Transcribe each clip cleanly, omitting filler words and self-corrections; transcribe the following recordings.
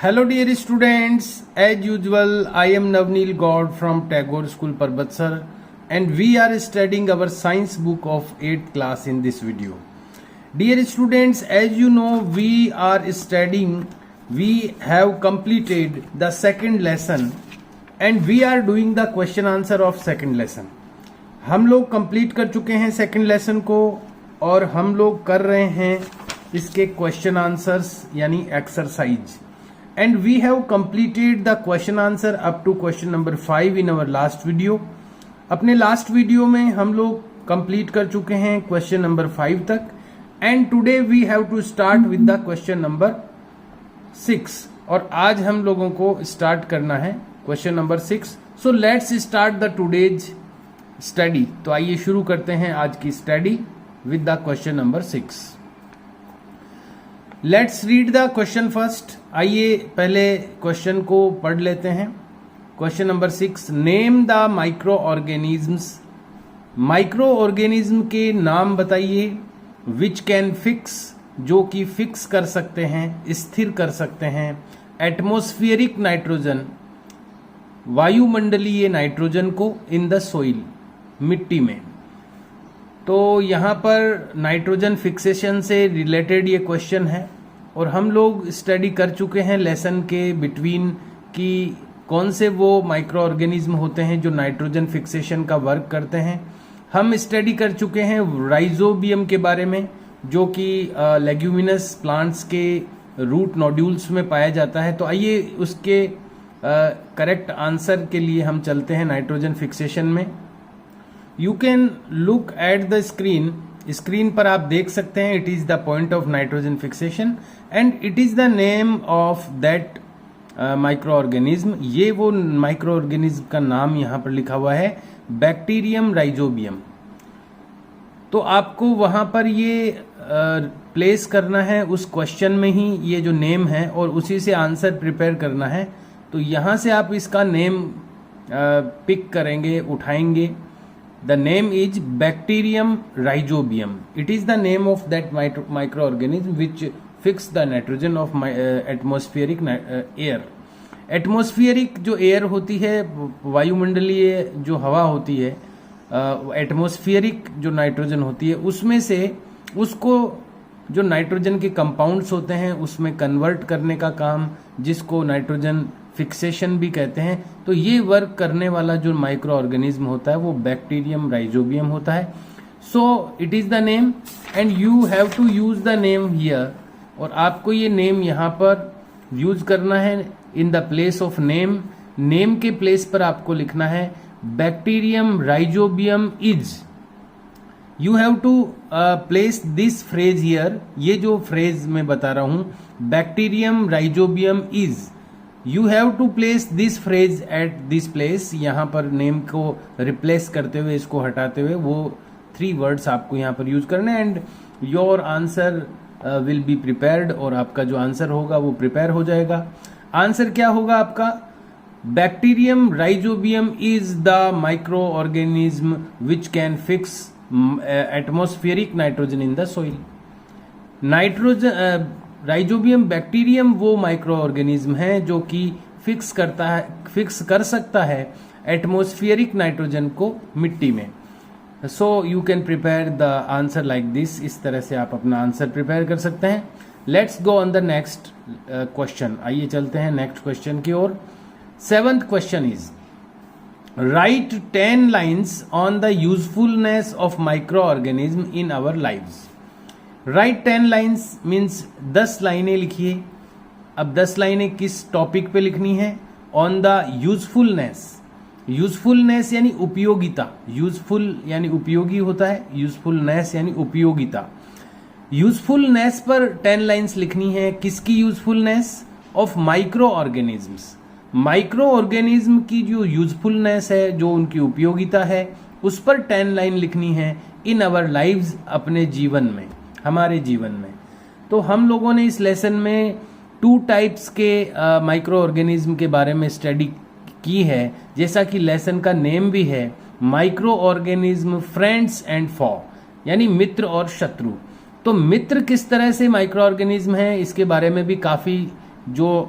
Hello dear students, as usual I am Navneel Gaud from Tagore School Parbatsar and we are studying our science book of 8th class in this video. Dear students, as you know we have completed the second lesson and we are doing the question answer of second lesson. हम लोग complete कर चुके हैं second lesson को और हम लोग कर रहे हैं इसके क्वेश्चन आंसर्स यानी exercise and we have completed the question answer up to question number 5 in our last video. अपने लास्ट वीडियो में हम लोग कंप्लीट कर चुके हैं क्वेश्चन नंबर 5 तक and today we have to start with the question number 6 और आज हम लोगों को स्टार्ट करना है question number 6. So let's start the today's study. तो आइए शुरू करते हैं आज की study with the question number 6. Let's read the question first. आइए पहले क्वेश्चन को पढ़ लेते हैं. Question number 6, name the micro organisms. Micro organism के नाम बताइए. विच कैन फिक्स, जो कि फिक्स कर सकते हैं, स्थिर कर सकते हैं. एटमॉस्फेरिक नाइट्रोजन, वायुमंडलीय नाइट्रोजन को. इन द सोइल, मिट्टी में. तो यहाँ पर नाइट्रोजन फिक्सेशन से रिलेटेड ये क्वेश्चन है और हम लोग स्टडी कर चुके हैं लेसन के बिटवीन कि कौन से वो माइक्रो ऑर्गेनिज्म होते हैं जो नाइट्रोजन फिक्सेशन का वर्क करते हैं. हम स्टडी कर चुके हैं राइजोबियम के बारे में जो कि लेग्यूमिनस प्लांट्स के रूट नोड्यूल्स में पाया जाता है. तो आइए उसके करेक्ट आंसर के लिए हम चलते हैं नाइट्रोजन फिक्सेशन में. You can look at the screen. Screen पर आप देख सकते हैं. It is the point of nitrogen fixation and it is the name of that micro organism. ये वो माइक्रो ऑर्गेनिज्म का नाम यहाँ पर लिखा हुआ है, बैक्टीरियम राइजोबियम. तो आपको वहां पर ये प्लेस करना है उस क्वेश्चन में ही ये जो नेम है और उसी से आंसर प्रिपेयर करना है. तो यहां से आप इसका नेम पिक करेंगे, उठाएंगे. The name is Bacterium rhizobium. It is the name of that microorganism which fix the nitrogen of atmospheric air. Atmospheric जो एयर होती है, वायुमंडलीय जो हवा होती है, एटमॉस्फेरिक जो नाइट्रोजन होती है, उसमें से उसको जो नाइट्रोजन के कंपाउंड्स होते हैं उसमें कन्वर्ट करने का काम, जिसको नाइट्रोजन फिक्सेशन भी कहते हैं. तो ये वर्क करने वाला जो माइक्रो ऑर्गेनिज्म होता है वो बैक्टीरियम राइजोबियम होता है. So it is the name and you have to use the name here. और आपको ये नेम यहाँ पर यूज करना है in the place of name. Name के प्लेस पर आपको लिखना है bacterium rhizobium is. You have to place this phrase here. ये जो फ्रेज मैं बता रहा हूं, bacterium rhizobium is, you have to place this phrase at this place. यहाँ पर नेम को रिप्लेस करते हुए, इसको हटाते हुए वो 3 वर्ड्स आपको यहाँ पर यूज करने and your answer will be prepared. और आपका जो आंसर होगा वो प्रिपेयर हो जाएगा. आंसर क्या होगा आपका? Bacterium rhizobium is the micro organism which can fix atmospheric nitrogen in the soil. Nitrogen rhizobium bacterium वो माइक्रो ऑर्गेनिज्म है जो कि फिक्स कर सकता है एटमॉस्फेरिक नाइट्रोजन को मिट्टी में. So you can prepare the answer like this. इस तरह से आप अपना आंसर प्रिपेयर कर सकते हैं. Let's go on the next question. आइए चलते हैं नेक्स्ट क्वेश्चन की ओर. 7th question is write 10 lines on the usefulness of micro organism in our lives. Write 10 lines means 10 लाइनें लिखिए. अब 10 लाइनें किस टॉपिक पे लिखनी है? On the usefulness. यूजफुलनेस यानी उपयोगिता. यूजफुल यानी उपयोगी होता है, यूजफुलनेस यानी उपयोगिता. यूजफुलनेस पर 10 लाइन्स लिखनी है. किसकी usefulness? Of micro organisms. Micro organism की जो यूजफुलनेस है, जो उनकी उपयोगिता है, उस पर 10 लाइन लिखनी है इन अवर लाइव्स, अपने जीवन में, हमारे जीवन में. तो हम लोगों ने इस लेसन में 2 टाइप्स के माइक्रो ऑर्गेनिज्म के बारे में स्टडी की है, जैसा कि लेसन का नेम भी है, माइक्रो ऑर्गेनिज्म फ्रेंड्स एंड फॉ, यानी मित्र और शत्रु. तो मित्र किस तरह से माइक्रो ऑर्गेनिज्म है इसके बारे में भी काफी जो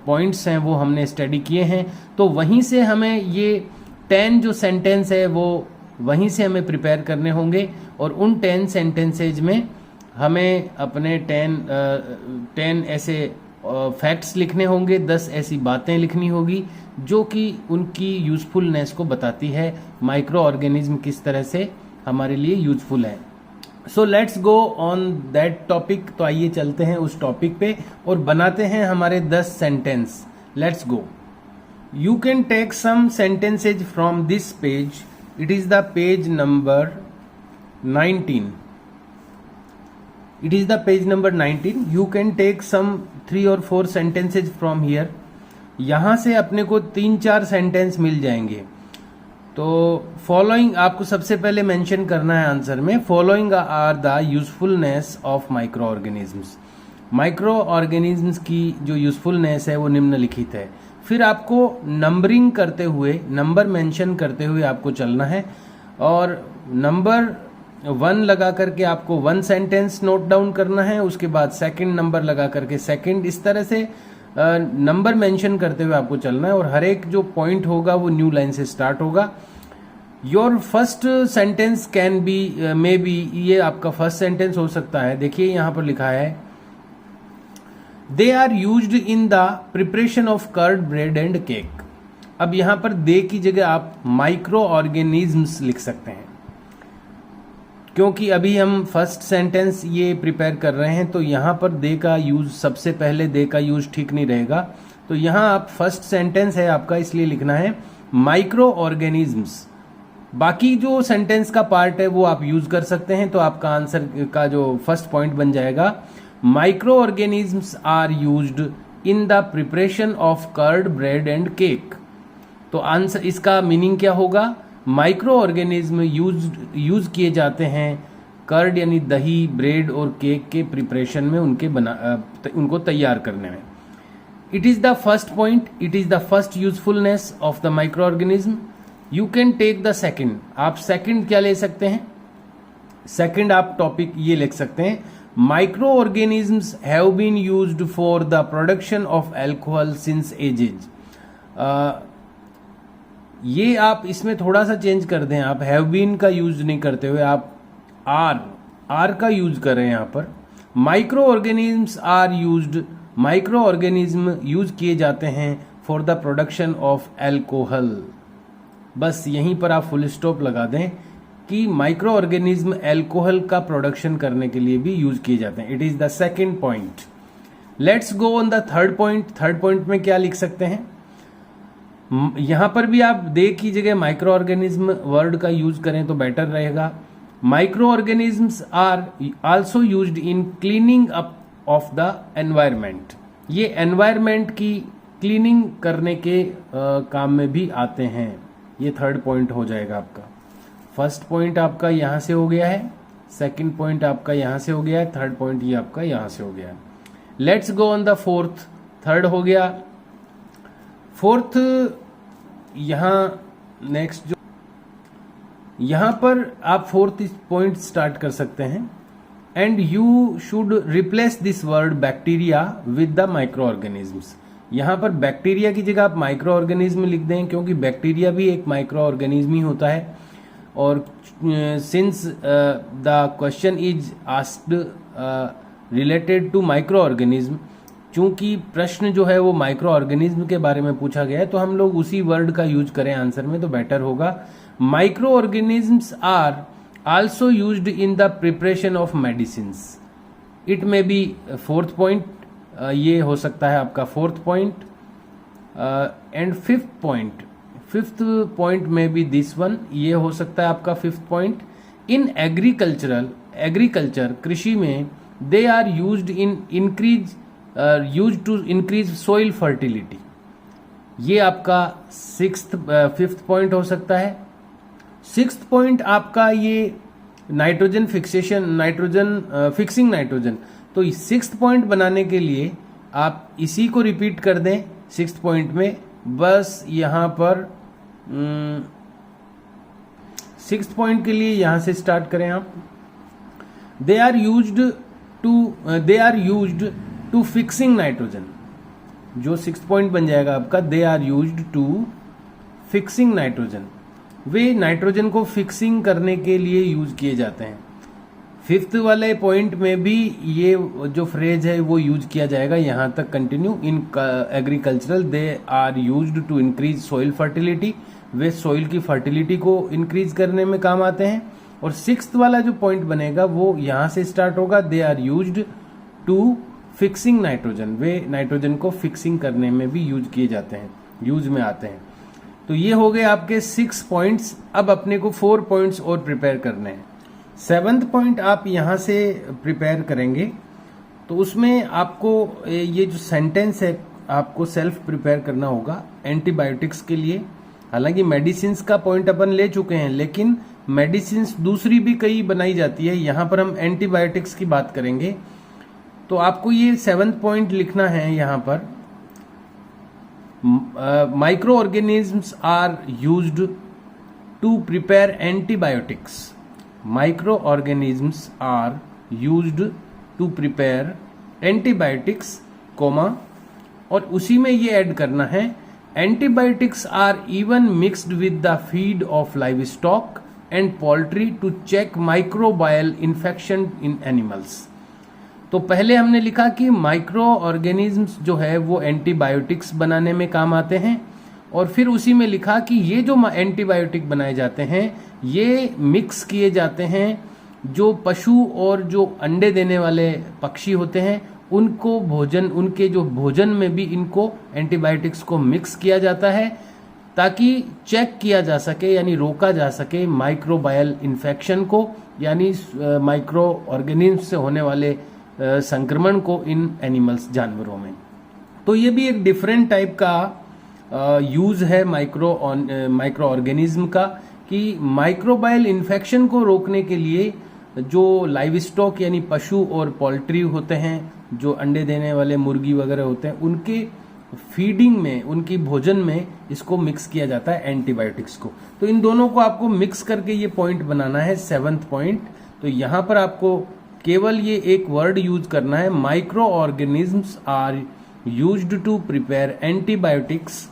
पॉइंट्स हैं वो हमने स्टडी किए हैं, तो वहीं से हमें ये 10 जो सेंटेंस है वो वहीं से हमें प्रिपेयर करने होंगे, और उन 10 सेंटेंसेज में हमें अपने 10 ऐसे फैक्ट्स लिखने होंगे, 10 ऐसी बातें लिखनी होगी जो कि उनकी यूज़फुलनेस को बताती है, माइक्रो ऑर्गेनिज्म किस तरह से हमारे लिए यूजफुल है। So let's go on that topic. तो आइए चलते हैं उस टॉपिक पे और बनाते हैं हमारे 10 sentence. Let's go. You can take some sentences from this page. It is the page number 19. It is the page number 19. You can take some 3 or 4 sentences from here. यहाँ से अपने को 3-4 सेंटेंस मिल जाएंगे। तो फॉलोइंग आपको सबसे पहले mention करना है आंसर में, following are the usefulness of micro organisms. Micro organisms की जो यूजफुलनेस है वो निम्नलिखित है। फिर आपको नंबरिंग करते हुए, नंबर मेंशन करते हुए आपको चलना है, और नंबर 1 लगा करके आपको 1 सेंटेंस नोट डाउन करना है, उसके बाद सेकंड नंबर लगा करके सेकंड, इस तरह से नंबर मेंशन करते हुए आपको चलना है, और हर एक जो पॉइंट होगा वो न्यू लाइन से स्टार्ट होगा। Your first sentence can be, may be, ये आपका फर्स्ट सेंटेंस हो सकता है। देखिए यहां पर लिखा है they are used in the preparation of curd, bread and cake. अब यहां पर दे की जगह आप माइक्रो ऑर्गेनिजम्स लिख सकते हैं, क्योंकि अभी हम फर्स्ट सेंटेंस ये प्रिपेयर कर रहे हैं, तो यहाँ पर दे का यूज, सबसे पहले दे का यूज ठीक नहीं रहेगा। तो यहाँ आप फर्स्ट सेंटेंस है आपका, इसलिए लिखना है माइक्रो ऑर्गेनिजम्स। बाकी जो सेंटेंस का पार्ट है वो आप यूज कर सकते हैं। तो आपका आंसर का जो फर्स्ट पॉइंट बन जाएगा, micro organisms are used in the preparation of curd, bread and cake. तो आंसर, इसका मीनिंग क्या होगा, माइक्रो ऑर्गेनिज्म यूज किए जाते हैं कर्ड यानी दही, ब्रेड और केक के प्रिपरेशन में, उनको तैयार करने में। It is the first point, it is the first usefulness of the micro organism. You can take the second. आप सेकंड क्या ले सकते हैं, सेकंड आप टॉपिक ये लिख सकते हैं, micro organisms have been used for the production of alcohol since ages. ये आप इसमें थोड़ा सा चेंज कर दें, आप हैव बीन का यूज नहीं करते हुए आप आर का यूज कर रहे हैं यहाँ पर। Micro organisms are used, micro organism use किए जाते हैं for the production of alcohol. बस यहीं पर आप फुल स्टॉप लगा दें कि माइक्रो ऑर्गेनिज्म अल्कोहल का प्रोडक्शन करने के लिए भी यूज किए जाते हैं। It is the second point. Let's go on the third point. Third point में क्या लिख सकते हैं, यहां पर भी आप दे की जगह माइक्रो ऑर्गेनिज्म वर्ड का यूज करें तो बेटर रहेगा। Micro organisms are also used in cleaning up of the environment. ये एनवायरमेंट की क्लीनिंग करने के काम में भी आते हैं। ये थर्ड पॉइंट हो जाएगा आपका। फर्स्ट पॉइंट आपका यहां से हो गया है, सेकंड पॉइंट आपका यहां से हो गया है, थर्ड पॉइंट ये आपका यहां से हो गया है। Let's go on the fourth. Third हो गया, फोर्थ यहां नेक्स्ट जो यहां पर आप फोर्थ पॉइंट स्टार्ट कर सकते हैं, and you should replace this word bacteria with the micro organisms. यहां पर बैक्टीरिया की जगह आप माइक्रो ऑर्गेनिज्म लिख दें, क्योंकि बैक्टीरिया भी एक माइक्रो ऑर्गेनिज्म ही होता है। और since the question is asked related to micro organism, चूंकि प्रश्न जो है वो माइक्रो ऑर्गेनिज्म के बारे में पूछा गया है, तो हम लोग उसी वर्ड का यूज करें आंसर में तो बेटर होगा। Micro organisms are also used in the preparation of medicines. It may be fourth point, ये हो सकता है आपका fourth point. And fifth point में भी दिस वन, ये हो सकता है आपका फिफ्थ पॉइंट। इन एग्रीकल्चर कृषि में they are used in use to increase soil fertility. ये आपका फिफ्थ पॉइंट हो सकता है। सिक्स्थ पॉइंट आपका ये नाइट्रोजन फिक्सिंग नाइट्रोजन। तो सिक्स्थ पॉइंट बनाने के लिए आप इसी को रिपीट कर दें सिक्स्थ पॉइंट में, बस यहां पर सिक्स्थ पॉइंट के लिए यहां से स्टार्ट करें आप। They are used to fixing nitrogen. जो 6th पॉइंट बन जाएगा आपका, they are used to fixing nitrogen, वे नाइट्रोजन को फिक्सिंग करने के लिए यूज किए जाते हैं। 5th वाले पॉइंट में भी ये जो फ्रेज है वो यूज किया जाएगा, यहां तक continue. In agricultural they are used to increase soil fertility, वे सॉइल की फर्टिलिटी को इंक्रीज करने में काम आते हैं। और 6th वाला जो पॉइंट बनेगा वो यहां से स्टार्ट होगा, they are used to fixing nitrogen, वे नाइट्रोजन को फिक्सिंग करने में भी यूज किए जाते हैं, यूज में आते हैं। तो ये हो गए आपके 6 पॉइंट्स। अब अपने को 4 पॉइंट्स और प्रिपेयर करने हैं। 7th पॉइंट आप यहां से प्रिपेयर करेंगे, तो उसमें आपको ये जो सेंटेंस है आपको सेल्फ प्रिपेयर करना होगा एंटीबायोटिक्स के लिए। हालांकि मेडिसिन का पॉइंट अपन ले चुके हैं, लेकिन मेडिसिन दूसरी भी कई बनाई जाती है, यहां पर हम एंटीबायोटिक्स की बात करेंगे। तो आपको ये 7th पॉइंट लिखना है यहां पर, micro organisms are used to prepare antibiotics, micro organisms are used to prepare antibiotics, comma, और उसी में ये ऐड करना है, antibiotics are even mixed with the feed of livestock and poultry to check microbial infection in animals. तो पहले हमने लिखा कि माइक्रो ऑर्गेनिज्म्स जो है वो एंटीबायोटिक्स बनाने में काम आते हैं, और फिर उसी में लिखा कि ये जो एंटीबायोटिक बनाए जाते हैं ये मिक्स किए जाते हैं जो पशु और जो अंडे देने वाले पक्षी होते हैं उनको भोजन, उनके जो भोजन में भी इनको एंटीबायोटिक्स को मिक्स किया जाता है, ताकि चेक किया जा सके यानी रोका जा सके माइक्रोबायल इन्फेक्शन को, यानी माइक्रो ऑर्गेनिज्म से होने वाले संक्रमण को इन एनिमल्स, जानवरों में। तो ये भी एक डिफरेंट टाइप का यूज है माइक्रो ऑर्गेनिज्म का, कि माइक्रोबायल इन्फेक्शन को रोकने के लिए जो लाइव स्टॉक यानी पशु और पोल्ट्री होते हैं, जो अंडे देने वाले मुर्गी वगैरह होते हैं, उनके फीडिंग में, उनकी भोजन में इसको मिक्स किया जाता है एंटीबायोटिक्स को। तो इन दोनों को आपको मिक्स करके ये पॉइंट बनाना है 7th पॉइंट। तो यहां पर आपको केवल ये एक वर्ड यूज करना है, micro organisms are used to prepare antibiotics.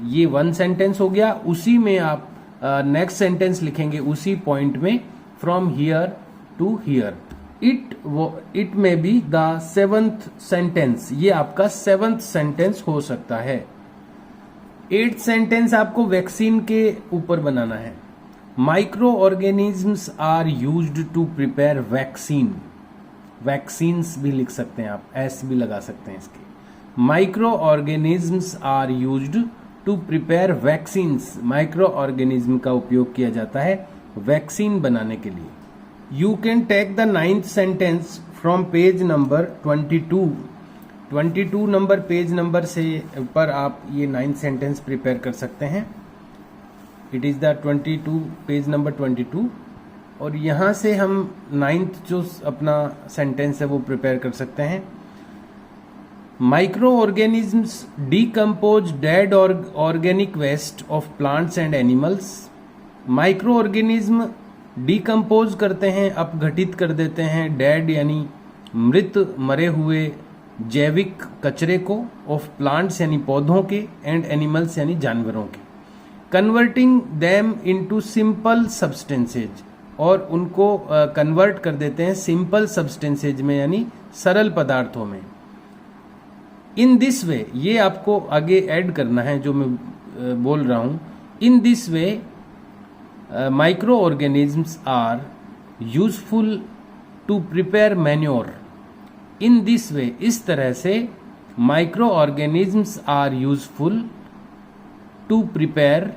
ये 1 सेंटेंस हो गया। उसी में आप नेक्स्ट सेंटेंस लिखेंगे उसी पॉइंट में, from here to here, it may be the 7th sentence, ये आपका 7th सेंटेंस हो सकता है। 8th सेंटेंस आपको वैक्सीन के ऊपर बनाना है। Micro organisms are used to prepare vaccine, vaccines भी लिख सकते हैं आप, एस भी लगा सकते हैं इसके। Micro organisms are used to prepare vaccines, micro organism का उपयोग किया जाता है वैक्सीन बनाने के लिए। You can take the 9th sentence from page number 22 number page number से पर आप ये 9th सेंटेंस प्रिपेयर कर सकते हैं। It is the 22 page number 22, और यहां से हम 9th जो अपना सेंटेंस है वो प्रिपेयर कर सकते हैं। Micro organisms decompose dead organic waste of plants and animals, micro organism decompose करते हैं, अपघटित कर देते हैं, डेड यानी मृत, मरे हुए जैविक कचरे को, ऑफ प्लांट्स यानी पौधों के, एंड एनिमल्स यानी जानवरों के, converting them into simple substances, और उनको कन्वर्ट कर देते हैं सिंपल सब्सटेंसेज में यानी सरल पदार्थों में। इन दिस वे, ये आपको आगे ऐड करना है जो मैं बोल रहा हूं। In this way micro organisms are useful to prepare manure. In this way, इस तरह से micro organisms are useful to prepare,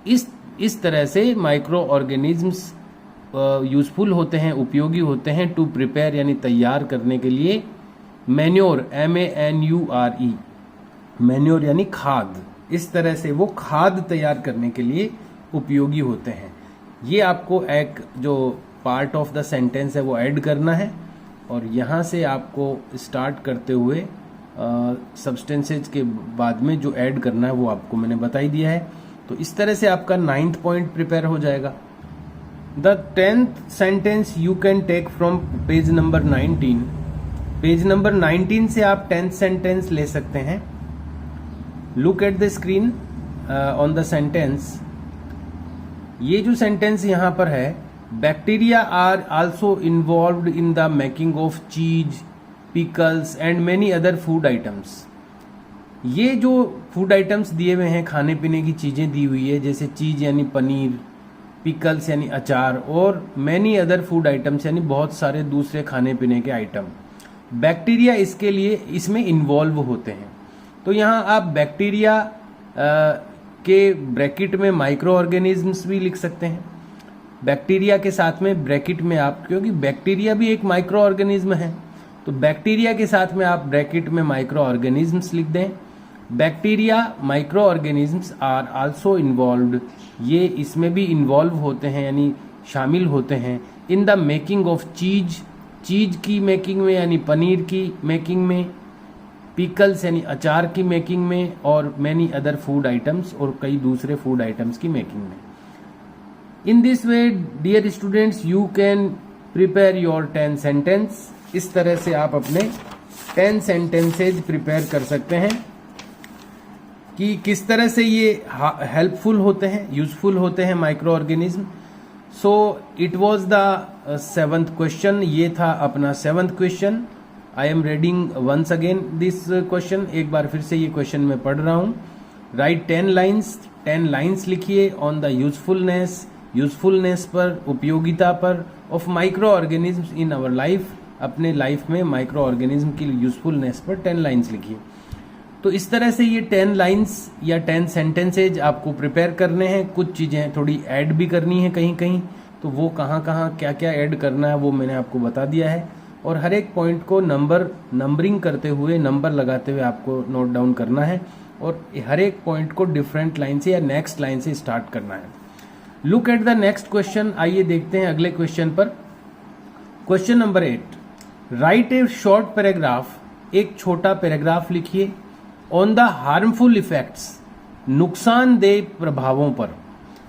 इस तरह से माइक्रो ऑर्गेनिज्म्स यूजफुल होते हैं, उपयोगी होते हैं, टू प्रिपेयर यानी तैयार करने के लिए, मैन्योर MANURE, मैन्योर यानी खाद, इस तरह से वो खाद तैयार करने के लिए उपयोगी होते हैं। ये आपको एक जो पार्ट ऑफ द सेंटेंस है वो ऐड करना है, और यहाँ से आपको स्टार्ट करते हुए सब्सटेंसेज के बाद में जो ऐड करना है वो आपको मैंने बता ही दिया है। तो इस तरह से आपका 9th पॉइंट प्रिपेयर हो जाएगा। The 10th sentence you can take from page number 19। Page number 19 से आप 10th सेंटेंस ले सकते हैं। Look at the screen on the sentence. ये जो सेंटेंस यहां पर है, bacteria are also involved in the making of cheese, pickles and many other food items. ये जो फूड आइटम्स दिए हुए हैं, खाने पीने की चीजें दी हुई है, जैसे चीज यानी पनीर, पिकल्स यानी अचार, और मैनी अदर फूड आइटम्स यानी बहुत सारे दूसरे खाने पीने के आइटम। बैक्टीरिया इसके लिए इसमें इन्वॉल्व होते हैं। तो यहाँ आप बैक्टीरिया के ब्रैकेट में माइक्रो ऑर्गेनिजम्स भी लिख सकते हैं। बैक्टीरिया के साथ में ब्रैकेट में आप, क्योंकि बैक्टीरिया भी एक माइक्रो ऑर्गेनिज्म है, तो बैक्टीरिया के साथ में आप ब्रैकेट में माइक्रो ऑर्गेनिजम्स लिख दें। Bacteria micro organisms are also involved, ये इसमें भी इन्वॉल्व होते हैं यानी शामिल होते हैं। इन द मेकिंग ऑफ चीज, चीज की मेकिंग में यानी पनीर की मेकिंग में, पिकल्स यानी अचार की मेकिंग में, और मैनी अदर फूड आइटम्स, और कई दूसरे फूड आइटम्स की मेकिंग में। In this way dear students you can prepare your 10 sentence. इस तरह से आप अपने 10 सेंटेंसेज प्रिपेयर कर सकते हैं कि किस तरह से ये हेल्पफुल होते हैं, यूजफुल होते हैं micro organism. So it was the 7th question. ये था अपना 7th question. I am reading once again this question. एक बार फिर से ये क्वेश्चन मैं पढ़ रहा हूँ। राइट 10 लाइन्स, 10 लाइन्स लिखिए ऑन द यूजफुलनेस, यूजफुलनेस पर, उपयोगिता पर, of micro organism in our life, अपने लाइफ में माइक्रो ऑर्गेनिज्म की यूजफुलनेस पर 10 लाइन्स लिखिए। तो इस तरह से ये 10 लाइन्स या 10 सेंटेंसेज आपको प्रिपेयर करने हैं। कुछ चीजें थोड़ी ऐड भी करनी है कहीं कहीं, तो वो कहाँ कहाँ क्या क्या ऐड करना है वो मैंने आपको बता दिया है। और हर एक पॉइंट को नंबरिंग करते हुए, नंबर लगाते हुए आपको नोट डाउन करना है, और हर एक पॉइंट को डिफरेंट लाइन से या नेक्स्ट लाइन से स्टार्ट करना है। Look at the next question. आइए देखते हैं अगले क्वेश्चन पर। क्वेश्चन नंबर 8, राइट ए शॉर्ट पैराग्राफ, एक छोटा पैराग्राफ लिखिए ऑन द हार्मफुल इफेक्ट्स, नुकसानदेह प्रभावों पर।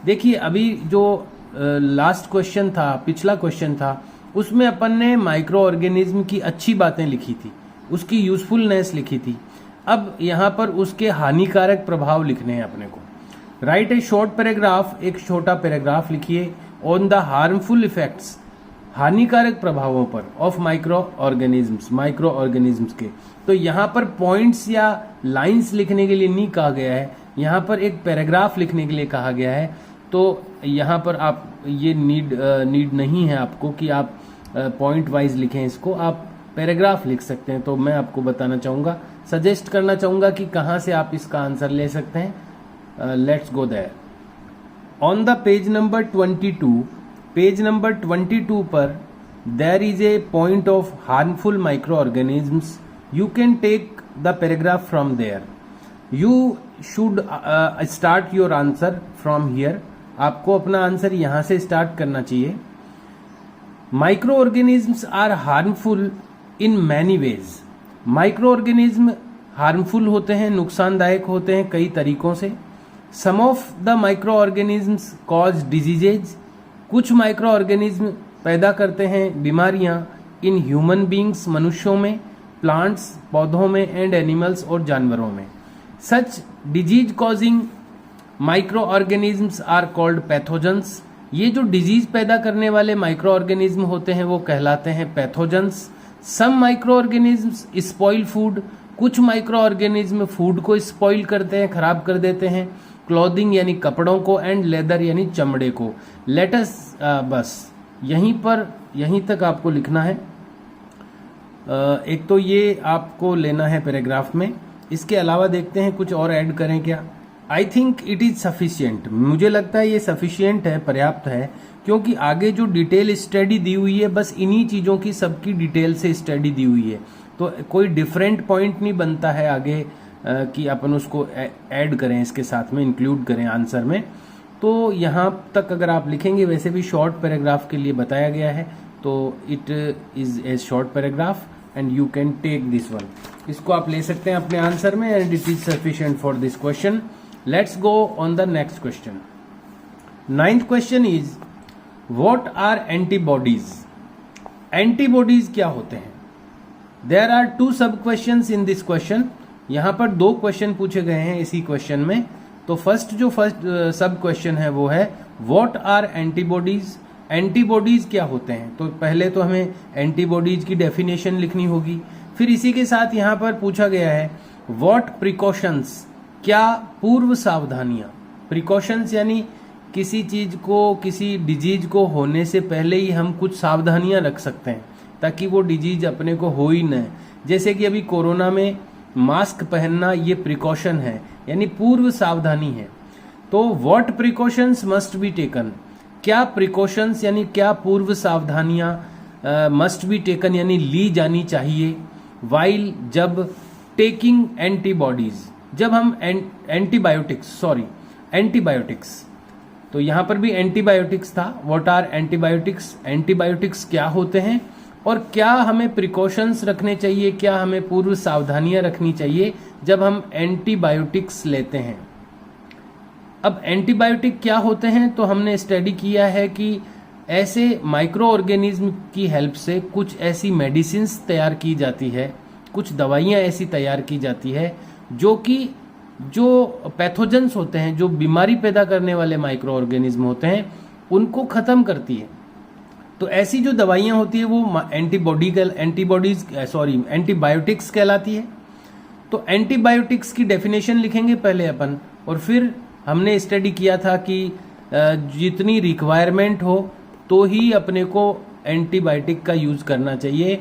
देखिए अभी जो लास्ट क्वेश्चन था, पिछला क्वेश्चन था, उसमें अपन ने माइक्रो ऑर्गेनिज्म की अच्छी बातें लिखी थी, उसकी यूजफुलनेस लिखी थी। अब यहाँ पर उसके हानिकारक प्रभाव लिखने हैं अपने को। राइट ए शॉर्ट पैराग्राफ, एक छोटा पैराग्राफ लिखिए ऑन द हार्मफुल इफेक्ट्स, हानिकारक प्रभावों पर, of micro organisms, micro organisms के। तो यहाँ पर पॉइंट्स या लाइंस लिखने के लिए नहीं कहा गया है, यहाँ पर एक पैराग्राफ लिखने के लिए कहा गया है। तो यहाँ पर आप ये नीड नहीं है आपको कि आप पॉइंट वाइज लिखें इसको, आप पैराग्राफ लिख सकते हैं। तो मैं आपको बताना चाहूँगा, सजेस्ट करना चाहूँगा कि कहाँ से आप इसका आंसर ले सकते हैं। Let's go there. On the page number 22, page number 22 पर there is a point of harmful microorganisms. You can take the paragraph from there. You should start your answer from here. आपको अपना answer यहां से start करना चाहिए। Micro organisms are harmful in many ways. Microorganism harmful होते हैं, नुकसानदायक होते हैं कई तरीकों से। Some of the microorganisms cause diseases. कुछ माइक्रो ऑर्गेनिज्म पैदा करते हैं बीमारियां इन ह्यूमन बींग्स, मनुष्यों में, प्लांट्स, पौधों में, एंड एनिमल्स, और जानवरों में। Such disease causing micro organisms are called pathogens. ये जो डिजीज पैदा करने वाले माइक्रो ऑर्गेनिज्म होते हैं वो कहलाते हैं pathogens. Some micro organisms spoil food. कुछ माइक्रो ऑर्गेनिज्म फूड को स्पॉइल करते हैं, खराब कर देते हैं। क्लॉथिंग यानी कपड़ों को, एंड लेदर यानी चमड़े को। लेटस बस यहीं तक आपको लिखना है। एक तो ये आपको लेना है पैराग्राफ में। इसके अलावा देखते हैं कुछ और ऐड करें क्या। I think it is sufficient. मुझे लगता है ये सफिशियंट है, पर्याप्त है, क्योंकि आगे जो डिटेल स्टडी दी हुई है बस इन्हीं चीज़ों की सबकी डिटेल से स्टडी दी हुई है। तो कोई डिफरेंट पॉइंट नहीं बनता है आगे कि अपन उसको ऐड करें, इसके साथ में इंक्लूड करें आंसर में। तो यहाँ तक अगर आप लिखेंगे, वैसे भी शॉर्ट पैराग्राफ के लिए बताया गया है, तो it is a short paragraph and you can take this one. इसको आप ले सकते हैं अपने आंसर में, and it is sufficient for this question. Let's go on the next question. 9th question is what are antibodies. Antibodies क्या होते हैं? देयर आर 2 सब क्वेश्चंस इन दिस क्वेश्चन। यहाँ पर 2 क्वेश्चन पूछे गए हैं इसी क्वेश्चन में। तो फर्स्ट सब क्वेश्चन है वो है व्हाट आर एंटीबॉडीज। एंटीबॉडीज क्या होते हैं? तो पहले तो हमें एंटीबॉडीज की डेफिनेशन लिखनी होगी। फिर इसी के साथ यहाँ पर पूछा गया है व्हाट प्रिकॉशंस, क्या पूर्व सावधानियां। प्रिकॉशंस यानी किसी चीज को, किसी डिजीज को होने से पहले ही हम कुछ सावधानियां रख सकते हैं ताकि वो डिजीज अपने को हो ही न। जैसे कि अभी कोरोना में मास्क पहनना ये प्रिकॉशन है, यानी पूर्व सावधानी है। तो what precautions must be taken, क्या प्रिकॉशंस यानी क्या पूर्व सावधानियां मस्ट बी टेकन यानी ली जानी चाहिए। वाइल, जब टेकिंग एंटीबॉडीज, जब हम एंटीबायोटिक्स, तो यहां पर भी एंटीबायोटिक्स था। व्हाट आर एंटीबायोटिक्स, एंटीबायोटिक्स क्या होते हैं और क्या हमें प्रिकॉशंस रखने चाहिए, क्या हमें पूर्व सावधानियां रखनी चाहिए जब हम एंटीबायोटिक्स लेते हैं। अब एंटीबायोटिक क्या होते हैं, तो हमने स्टडी किया है कि ऐसे माइक्रो ऑर्गेनिज्म की हेल्प से कुछ ऐसी मेडिसिन्स तैयार की जाती है, कुछ दवाइयां ऐसी तैयार की जाती है जो पैथोजेंस होते हैं, जो बीमारी पैदा करने वाले माइक्रो ऑर्गेनिज्म होते हैं, उनको खत्म करती है। तो ऐसी जो दवाइयां होती है वो एंटीबायोटिक्स कहलाती है। तो एंटीबायोटिक्स की डेफिनेशन लिखेंगे पहले अपन, और फिर हमने स्टडी किया था कि जितनी रिक्वायरमेंट हो तो ही अपने को एंटीबायोटिक का यूज करना चाहिए,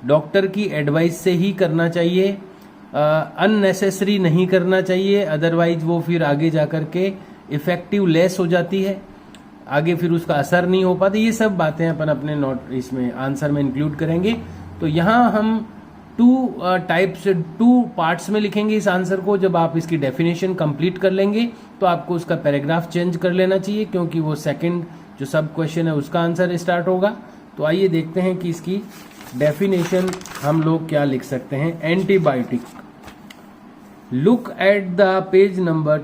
डॉक्टर की एडवाइस से ही करना चाहिए, अननेसेसरी नहीं करना चाहिए, अदरवाइज वो फिर आगे जाकर के इफेक्टिव लेस हो जाती है, आगे फिर उसका असर नहीं हो पाता। ये सब बातें अपन अपने नोट इसमें आंसर में इंक्लूड करेंगे। तो यहाँ हम 2 पार्ट्स में लिखेंगे इस आंसर को। जब आप इसकी डेफिनेशन कंप्लीट कर लेंगे तो आपको उसका पैराग्राफ चेंज कर लेना चाहिए, क्योंकि वो सेकंड जो सब क्वेश्चन है उसका आंसर स्टार्ट होगा। तो आइए देखते हैं कि इसकी डेफिनेशन हम लोग क्या लिख सकते हैं। Antibiotic, look at the page number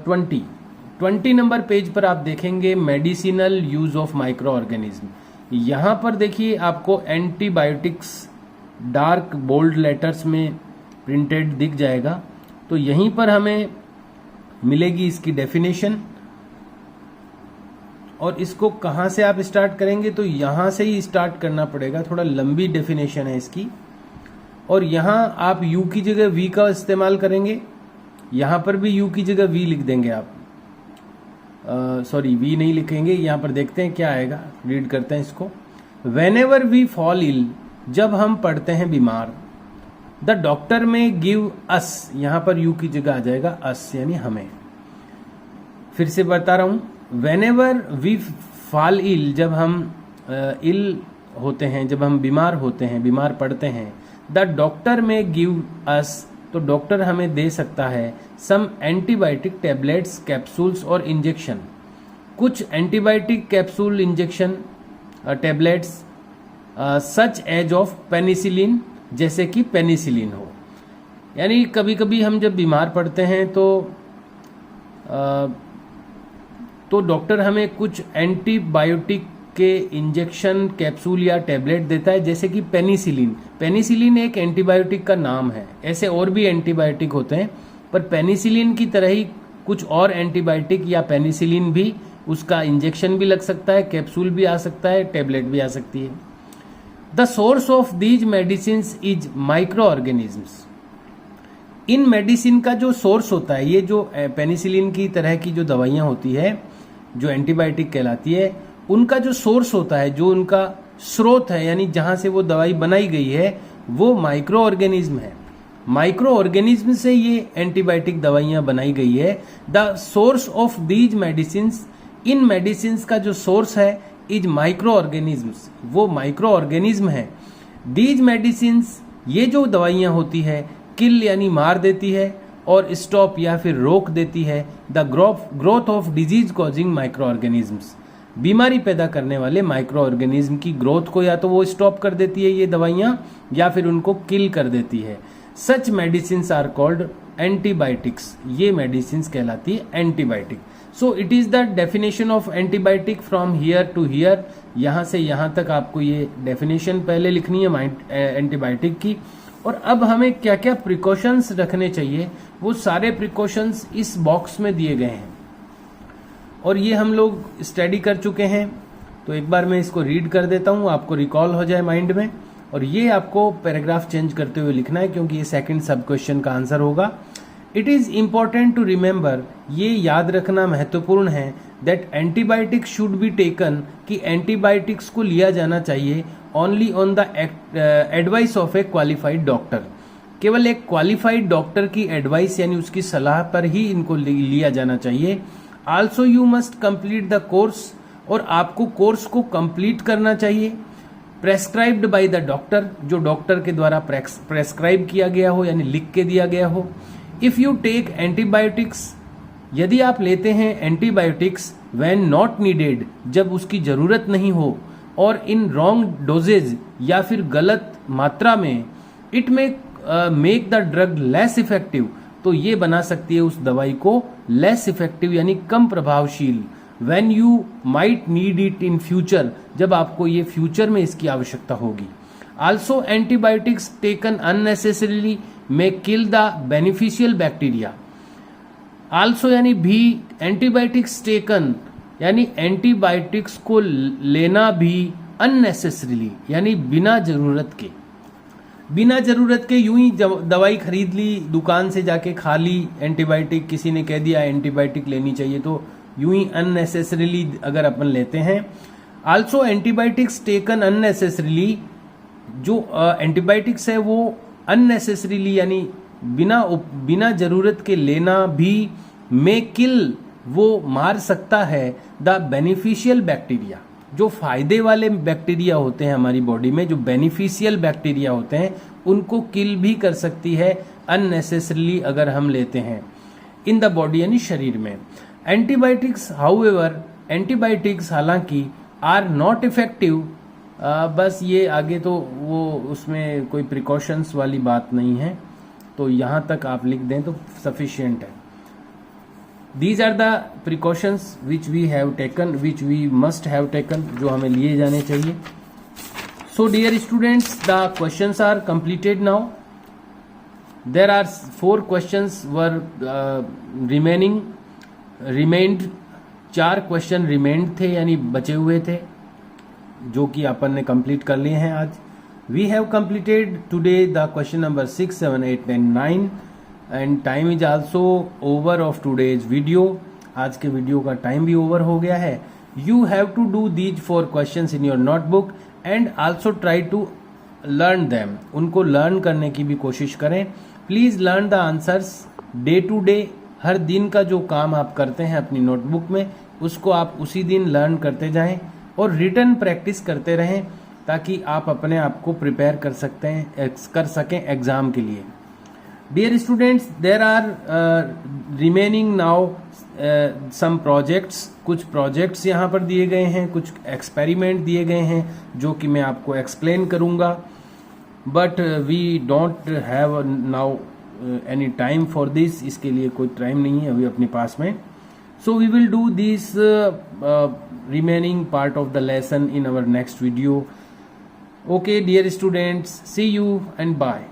20 number page पर आप देखेंगे medicinal use of micro organism. यहां पर देखिए आपको एंटीबायोटिक्स डार्क बोल्ड लेटर्स में प्रिंटेड दिख जाएगा। तो यहीं पर हमें मिलेगी इसकी डेफिनेशन, और इसको कहां से आप स्टार्ट करेंगे, तो यहां से ही स्टार्ट करना पड़ेगा। थोड़ा लंबी डेफिनेशन है इसकी, और यहां आप यू की जगह वी का इस्तेमाल करेंगे। यहां पर भी यू की जगह वी लिख देंगे आप, वी नहीं लिखेंगे। यहां पर देखते हैं क्या आएगा, रीड करते हैं इसको। वेनेवर वी फॉल इल, जब हम पड़ते हैं बीमार, द डॉक्टर में गिव अस, यहां पर यू की जगह आ जाएगा अस यानी हमें। फिर से बता रहा हूं, वेनेवर वी फॉल इल, जब हम इल होते हैं, जब हम बीमार होते हैं, बीमार पड़ते हैं, the doctor may give us, तो डॉक्टर हमें दे सकता है सम एंटीबायोटिक टेबलेट्स, कैप्सूल्स और इंजेक्शन, कुछ antibiotic capsule, injection, tablets such as of penicillin, जैसे कि पेनिसिलिन हो। यानी कभी कभी हम जब बीमार पड़ते हैं तो डॉक्टर हमें कुछ एंटीबायोटिक के इंजेक्शन, कैप्सूल या टेबलेट देता है, जैसे कि पेनिसिलिन। पेनिसिलिन एक एंटीबायोटिक का नाम है, ऐसे और भी एंटीबायोटिक होते हैं, पर पेनिसिलिन की तरह ही कुछ और एंटीबायोटिक या पेनिसिलिन भी, उसका इंजेक्शन भी लग सकता है, कैप्सूल भी आ सकता है, टेबलेट भी आ सकती है। The source of these medicine is micro organisms. In medicine का जो सोर्स होता है, ये जो पेनिसिलिन की तरह की जो दवाइयां होती है, जो एंटीबायोटिक कहलाती है, उनका जो सोर्स होता है, जो उनका स्रोत है, यानी जहां से वो दवाई बनाई गई है, वो माइक्रो ऑर्गेनिज्म है। माइक्रो ऑर्गेनिज्म से ये एंटीबायोटिक दवाइयां बनाई गई है। The source of these medicine, in medicine का जो सोर्स है, इज माइक्रो ऑर्गेनिज्म्स, वो माइक्रो ऑर्गेनिज्म है। दीज मेडिसिन, ये जो दवाइयां होती है, किल यानी मार देती है, और स्टॉप या फिर रोक देती है the growth of disease causing micro organisms, बीमारी पैदा करने वाले माइक्रो ऑर्गेनिज्म की ग्रोथ को या तो वो स्टॉप कर देती है ये दवाइयां, या फिर उनको किल कर देती है। Such medicine are called antibiotics, ये मेडिसिन कहलाती है antibiotic. So it is the definition of antibiotic from here to here, यहां से यहां तक आपको ये डेफिनेशन पहले लिखनी है एंटीबायोटिक की, और अब हमें क्या क्या प्रिकॉशंस रखने चाहिए, वो सारे प्रिकॉशंस इस बॉक्स में दिए गए हैं और ये हम लोग स्टडी कर चुके हैं। तो एक बार मैं इसको रीड कर देता हूँ, आपको रिकॉल हो जाए माइंड में। और ये आपको पैराग्राफ चेंज करते हुए लिखना है क्योंकि ये सेकंड सब क्वेश्चन का आंसर होगा। It is important to remember, ये याद रखना महत्वपूर्ण है, that antibiotics should be taken, कि एंटीबायोटिक्स को लिया जाना चाहिए only on the advice of a qualified doctor, केवल एक क्वालिफाइड डॉक्टर की एडवाइस यानी उसकी सलाह पर ही इनको लिया जाना चाहिए। Also you must complete the course, और आपको कोर्स को कंप्लीट करना चाहिए। प्रेस्क्राइब्ड बाय द डॉक्टर, जो डॉक्टर के द्वारा प्रेस्क्राइब किया गया हो यानी लिख के दिया गया हो। इफ यू टेक एंटीबायोटिक्स, यदि आप लेते हैं एंटीबायोटिक्स व्हेन नॉट नीडेड, जब उसकी जरूरत नहीं हो, और इन रॉन्ग डोजेज या फिर गलत मात्रा में, it may make the drug less effective, तो ये बना सकती है उस दवाई को लेस इफेक्टिव यानी कम प्रभावशील। When you might need it in future, जब आपको ये फ्यूचर में इसकी आवश्यकता होगी। Also antibiotics taken unnecessarily may kill the beneficial bacteria. Also यानी भी, एंटीबायोटिक्स टेकन यानी एंटीबायोटिक्स को लेना भी अननेसेसरीली यानी बिना जरूरत के, बिना जरूरत के यूं ही दवाई खरीद ली, दुकान से जाके खा ली एंटीबायोटिक, किसी ने कह दिया एंटीबायोटिक लेनी चाहिए तो यूं ही अननेसेसरीली अगर अपन लेते हैं। आल्सो एंटीबायोटिक्स टेकन अननेसेसरीली, जो एंटीबायोटिक्स है वो अननेसेसरीली यानी बिना जरूरत के लेना भी, मे किल वो मार सकता है द बेनिफिशियल बैक्टीरिया, जो फायदे वाले बैक्टीरिया होते हैं हमारी बॉडी में, जो बेनिफिशियल बैक्टीरिया होते हैं उनको किल भी कर सकती है अननेसेसरीली अगर हम लेते हैं इन द बॉडी यानी शरीर में। एंटीबायोटिक्स हाउएवर, एंटीबायोटिक्स हालांकि आर नॉट इफेक्टिव, बस ये आगे तो वो उसमें कोई प्रिकॉशंस वाली बात नहीं है, तो यहाँ तक आप लिख दें तो सफिशिएंट है। These are the precautions which we have taken, which we must have taken, जो हमें लिए जाने चाहिए। So dear students, the questions are completed now. There are 4 questions were remained, 4 question remained थे यानी बचे हुए थे, जो कि अपन ने कंप्लीट कर लिए हैं आज। We have completed today the question number 6, 7, 8 and 9 and time is also over of today's video. आज के वीडियो का टाइम भी ओवर हो गया है। You have to do these 4 questions in your notebook and also try to learn them, उनको learn करने की भी कोशिश करें। Please learn the answers day to day, हर दिन का जो काम आप करते हैं अपनी नोटबुक में उसको आप उसी दिन लर्न करते जाएं और रिटन प्रैक्टिस करते रहें ताकि आप अपने आप को प्रिपेयर कर सकें एग्जाम के लिए। Dear students, there are remaining now some projects, कुछ प्रोजेक्ट्स यहाँ पर दिए गए हैं, कुछ एक्सपेरिमेंट दिए गए हैं जो कि मैं आपको एक्सप्लेन करूँगा, but we don't have now any time for this, इसके लिए कोई टाइम नहीं है अभी अपने पास में। So we will do this remaining part of the lesson in our next video. Okay dear students, see you and bye.